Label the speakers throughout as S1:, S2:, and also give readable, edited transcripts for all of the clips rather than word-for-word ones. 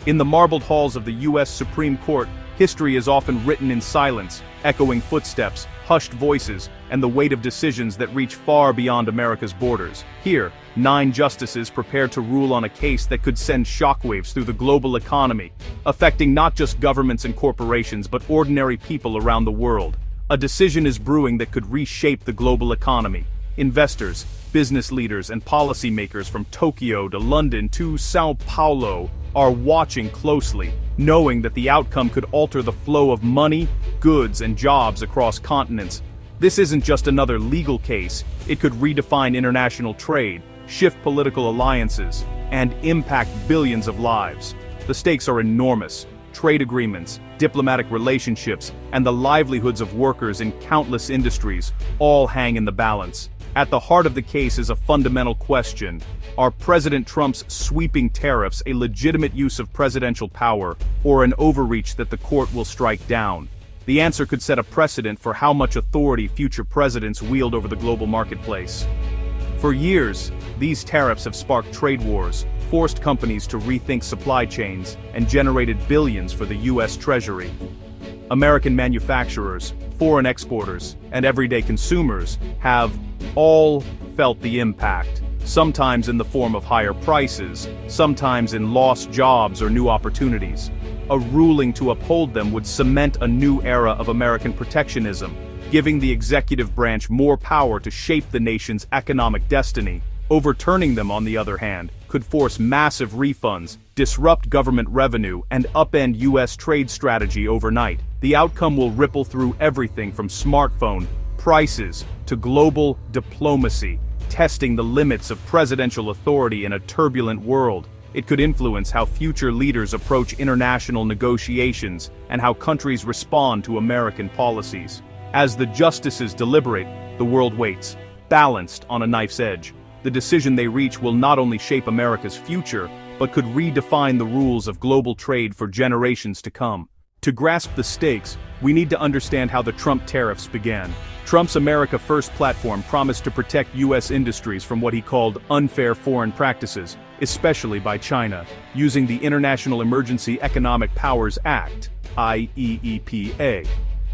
S1: In the marbled halls of the U.S. Supreme Court, history is often written in silence, echoing footsteps, hushed voices, and the weight of decisions that reach far beyond America's borders. Here, 9 justices prepare to rule on a case that could send shockwaves through the global economy, affecting not just governments and corporations but ordinary people around the world. A decision is brewing that could reshape the global economy. Investors, business leaders, and policymakers from Tokyo to London to Sao Paulo are watching closely, knowing that the outcome could alter the flow of money, goods, and jobs across continents. This isn't just another legal case, it could redefine international trade, shift political alliances, and impact billions of lives. The stakes are enormous. Trade agreements, diplomatic relationships, and the livelihoods of workers in countless industries all hang in the balance. At the heart of the case is a fundamental question. Are President Trump's sweeping tariffs a legitimate use of presidential power, or an overreach that the court will strike down? The answer could set a precedent for how much authority future presidents wield over the global marketplace. For years, these tariffs have sparked trade wars, forced companies to rethink supply chains, and generated billions for the U.S. Treasury. American manufacturers, foreign exporters, and everyday consumers have all felt the impact, sometimes in the form of higher prices, sometimes in lost jobs or new opportunities. A ruling to uphold them would cement a new era of American protectionism, giving the executive branch more power to shape the nation's economic destiny. Overturning them, on the other hand, could force massive refunds, disrupt government revenue, and upend U.S. trade strategy overnight. The outcome will ripple through everything from smartphone prices to global diplomacy, testing the limits of presidential authority in a turbulent world. It could influence how future leaders approach international negotiations and how countries respond to American policies. As the justices deliberate, the world waits, balanced on a knife's edge. The decision they reach will not only shape America's future, but could redefine the rules of global trade for generations to come. To grasp the stakes, we need to understand how the Trump tariffs began. Trump's America First platform promised to protect U.S. industries from what he called unfair foreign practices, especially by China, using the International Emergency Economic Powers Act, IEEPA.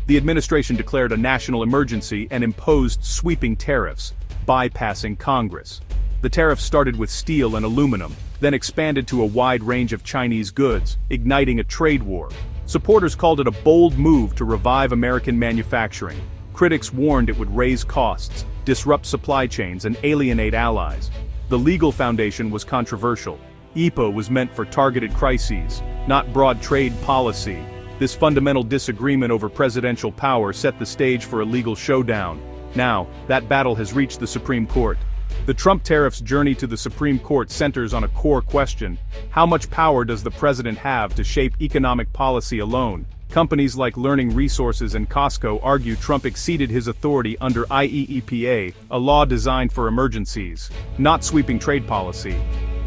S1: The administration declared a national emergency and imposed sweeping tariffs, bypassing Congress. The tariffs started with steel and aluminum, then expanded to a wide range of Chinese goods, igniting a trade war. Supporters called it a bold move to revive American manufacturing. Critics warned it would raise costs, disrupt supply chains, and alienate allies. The legal foundation was controversial. EPA was meant for targeted crises, not broad trade policy. This fundamental disagreement over presidential power set the stage for a legal showdown. Now, that battle has reached the Supreme Court. The Trump tariffs' journey to the Supreme Court centers on a core question: how much power does the president have to shape economic policy alone? Companies like Learning Resources and Costco argue Trump exceeded his authority under IEEPA, a law designed for emergencies, not sweeping trade policy.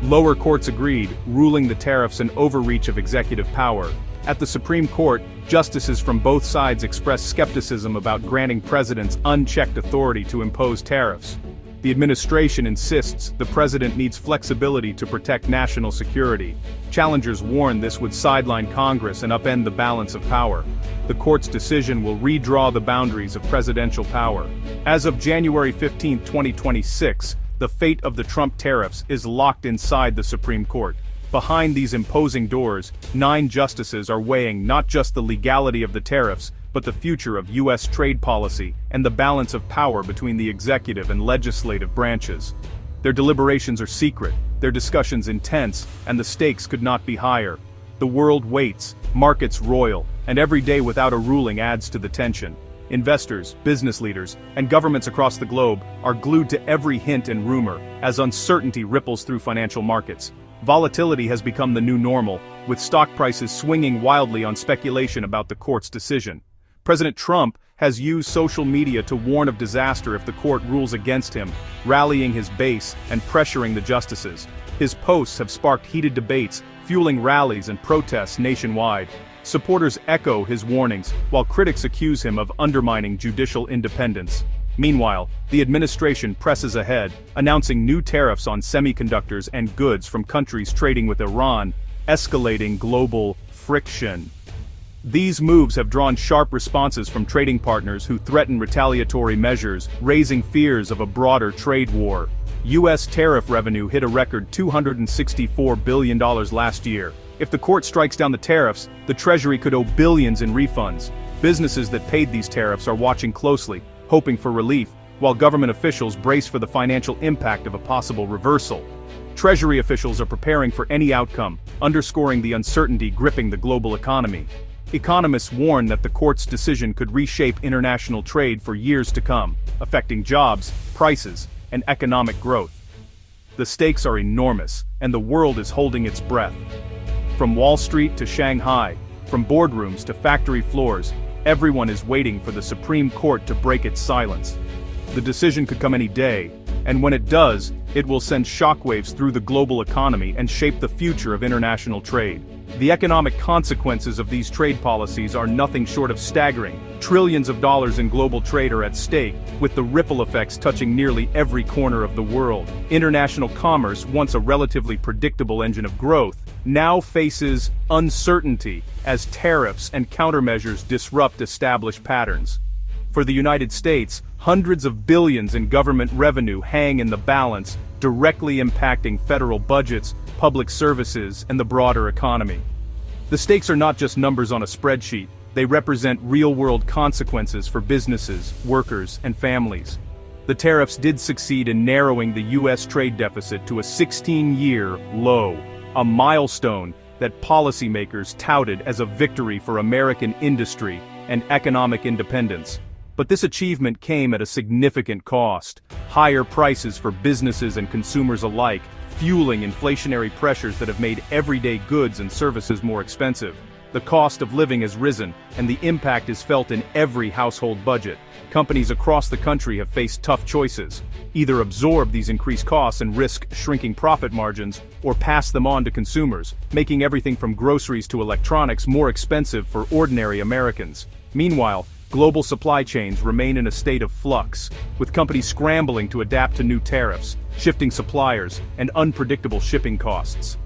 S1: Lower courts agreed, ruling the tariffs an overreach of executive power. At the Supreme Court, justices from both sides expressed skepticism about granting presidents unchecked authority to impose tariffs. The administration insists the president needs flexibility to protect national security. Challengers warn this would sideline Congress and upend the balance of power. The court's decision will redraw the boundaries of presidential power. As of January 15, 2026, the fate of the Trump tariffs is locked inside the Supreme Court. Behind these imposing doors, 9 justices are weighing not just the legality of the tariffs, but the future of U.S. trade policy and the balance of power between the executive and legislative branches. Their deliberations are secret, their discussions intense, and the stakes could not be higher. The world waits, markets roil, and every day without a ruling adds to the tension. Investors, business leaders, and governments across the globe are glued to every hint and rumor as uncertainty ripples through financial markets. Volatility has become the new normal, with stock prices swinging wildly on speculation about the court's decision. President Trump has used social media to warn of disaster if the court rules against him, rallying his base and pressuring the justices. His posts have sparked heated debates, fueling rallies and protests nationwide. Supporters echo his warnings, while critics accuse him of undermining judicial independence. Meanwhile, the administration presses ahead, announcing new tariffs on semiconductors and goods from countries trading with Iran, escalating global friction. These moves have drawn sharp responses from trading partners who threaten retaliatory measures, raising fears of a broader trade war. U.S. tariff revenue hit a record $264 billion last year. If the court strikes down the tariffs, the Treasury could owe billions in refunds. Businesses that paid these tariffs are watching closely, hoping for relief, while government officials brace for the financial impact of a possible reversal. Treasury officials are preparing for any outcome, underscoring the uncertainty gripping the global economy. Economists warn that the court's decision could reshape international trade for years to come, affecting jobs, prices, and economic growth. The stakes are enormous, and the world is holding its breath. From Wall Street to Shanghai, from boardrooms to factory floors, everyone is waiting for the Supreme Court to break its silence. The decision could come any day, and when it does, it will send shockwaves through the global economy and shape the future of international trade. The economic consequences of these trade policies are nothing short of staggering. Trillions of dollars in global trade are at stake, with the ripple effects touching nearly every corner of the world. International commerce, once a relatively predictable engine of growth, now faces uncertainty as tariffs and countermeasures disrupt established patterns. For the United States, hundreds of billions in government revenue hang in the balance, directly impacting federal budgets, public services, and the broader economy. The stakes are not just numbers on a spreadsheet, they represent real-world consequences for businesses, workers, and families. The tariffs did succeed in narrowing the U.S. trade deficit to a 16-year low, a milestone that policymakers touted as a victory for American industry and economic independence. But this achievement came at a significant cost: higher prices for businesses and consumers alike, fueling inflationary pressures that have made everyday goods and services more expensive. The cost of living has risen, and the impact is felt in every household budget. Companies across the country have faced tough choices: either absorb these increased costs and risk shrinking profit margins, or pass them on to consumers, making everything from groceries to electronics more expensive for ordinary Americans. Meanwhile, global supply chains remain in a state of flux, with companies scrambling to adapt to new tariffs, shifting suppliers, and unpredictable shipping costs.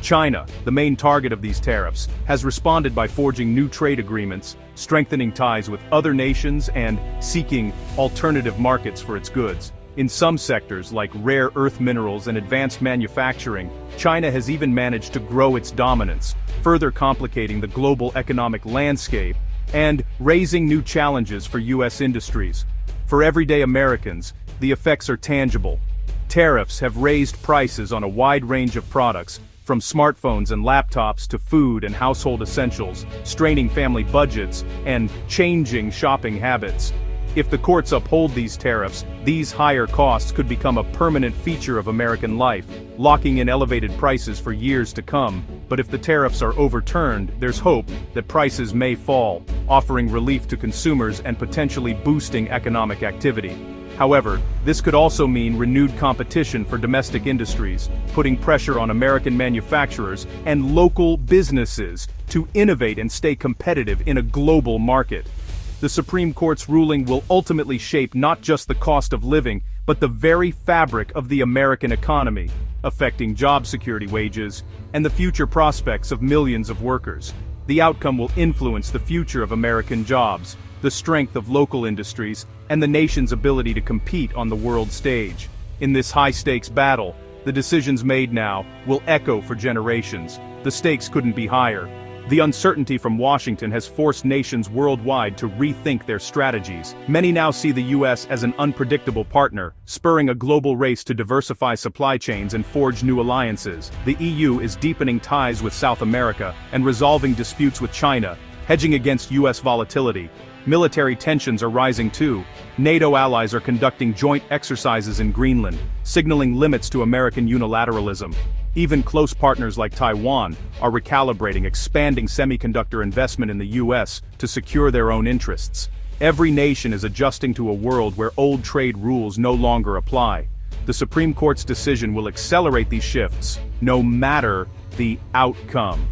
S1: China, the main target of these tariffs, has responded by forging new trade agreements, strengthening ties with other nations, and seeking alternative markets for its goods. In some sectors, like rare earth minerals and advanced manufacturing, China has even managed to grow its dominance, further complicating the global economic landscape and raising new challenges for U.S. industries. For everyday Americans, the effects are tangible. Tariffs have raised prices on a wide range of products, from smartphones and laptops to food and household essentials, straining family budgets and changing shopping habits. If the courts uphold these tariffs, these higher costs could become a permanent feature of American life, locking in elevated prices for years to come. But if the tariffs are overturned, there's hope that prices may fall, offering relief to consumers and potentially boosting economic activity. However, this could also mean renewed competition for domestic industries, putting pressure on American manufacturers and local businesses to innovate and stay competitive in a global market. The Supreme Court's ruling will ultimately shape not just the cost of living, but the very fabric of the American economy, affecting job security, wages, and the future prospects of millions of workers. The outcome will influence the future of American jobs, the strength of local industries, and the nation's ability to compete on the world stage. In this high-stakes battle, the decisions made now will echo for generations. The stakes couldn't be higher. The uncertainty from Washington has forced nations worldwide to rethink their strategies. Many now see the U.S. as an unpredictable partner, spurring a global race to diversify supply chains and forge new alliances. The EU is deepening ties with South America and resolving disputes with China, hedging against U.S. volatility. Military tensions are rising too. NATO allies are conducting joint exercises in Greenland, signaling limits to American unilateralism. Even close partners like Taiwan are recalibrating, expanding semiconductor investment in the U.S. to secure their own interests. Every nation is adjusting to a world where old trade rules no longer apply. The Supreme Court's decision will accelerate these shifts, no matter the outcome.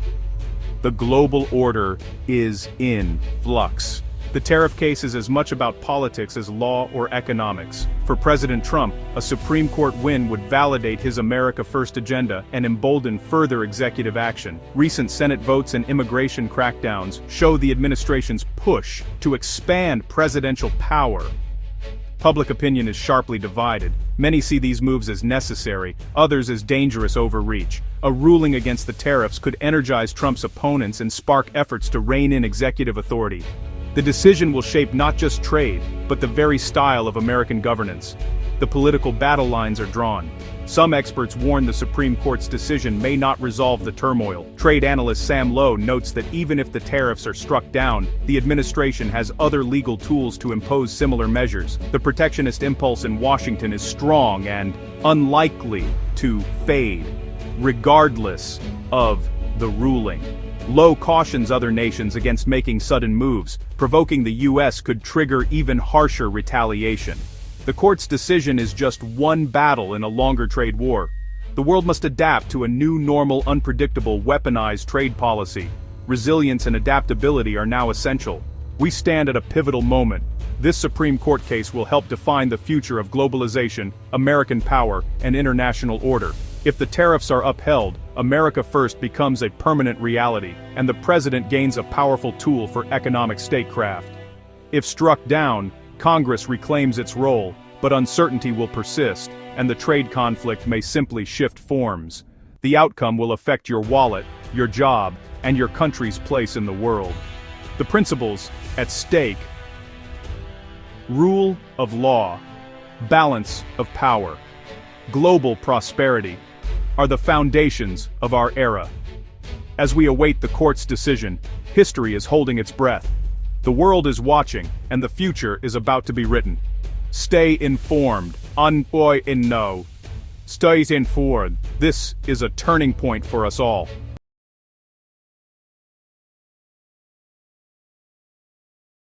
S1: The global order is in flux. The tariff case is as much about politics as law or economics. For President Trump, a Supreme Court win would validate his America First agenda and embolden further executive action. Recent Senate votes and immigration crackdowns show the administration's push to expand presidential power. Public opinion is sharply divided. Many see these moves as necessary, others as dangerous overreach. A ruling against the tariffs could energize Trump's opponents and spark efforts to rein in executive authority. The decision will shape not just trade, but the very style of American governance. The political battle lines are drawn. Some experts warn the Supreme Court's decision may not resolve the turmoil. Trade analyst Sam Lowe notes that even if the tariffs are struck down, the administration has other legal tools to impose similar measures. The protectionist impulse in Washington is strong and unlikely to fade, regardless of the ruling. Lowe cautions other nations against making sudden moves. Provoking the U.S. could trigger even harsher retaliation. The court's decision is just one battle in a longer trade war. The world must adapt to a new normal, unpredictable, weaponized trade policy. Resilience and adaptability are now essential. We stand at a pivotal moment. This Supreme Court case will help define the future of globalization, American power, and international order. If the tariffs are upheld, America First becomes a permanent reality, and the president gains a powerful tool for economic statecraft. If struck down, Congress reclaims its role, but uncertainty will persist, and the trade conflict may simply shift forms. The outcome will affect your wallet, your job, and your country's place in the world. The principles at stake: rule of law, balance of power, global prosperity, are the foundations of our era. As we await the court's decision, history is holding its breath. The world is watching, and the future is about to be written. Stay informed. Stay informed. This is a turning point for us all.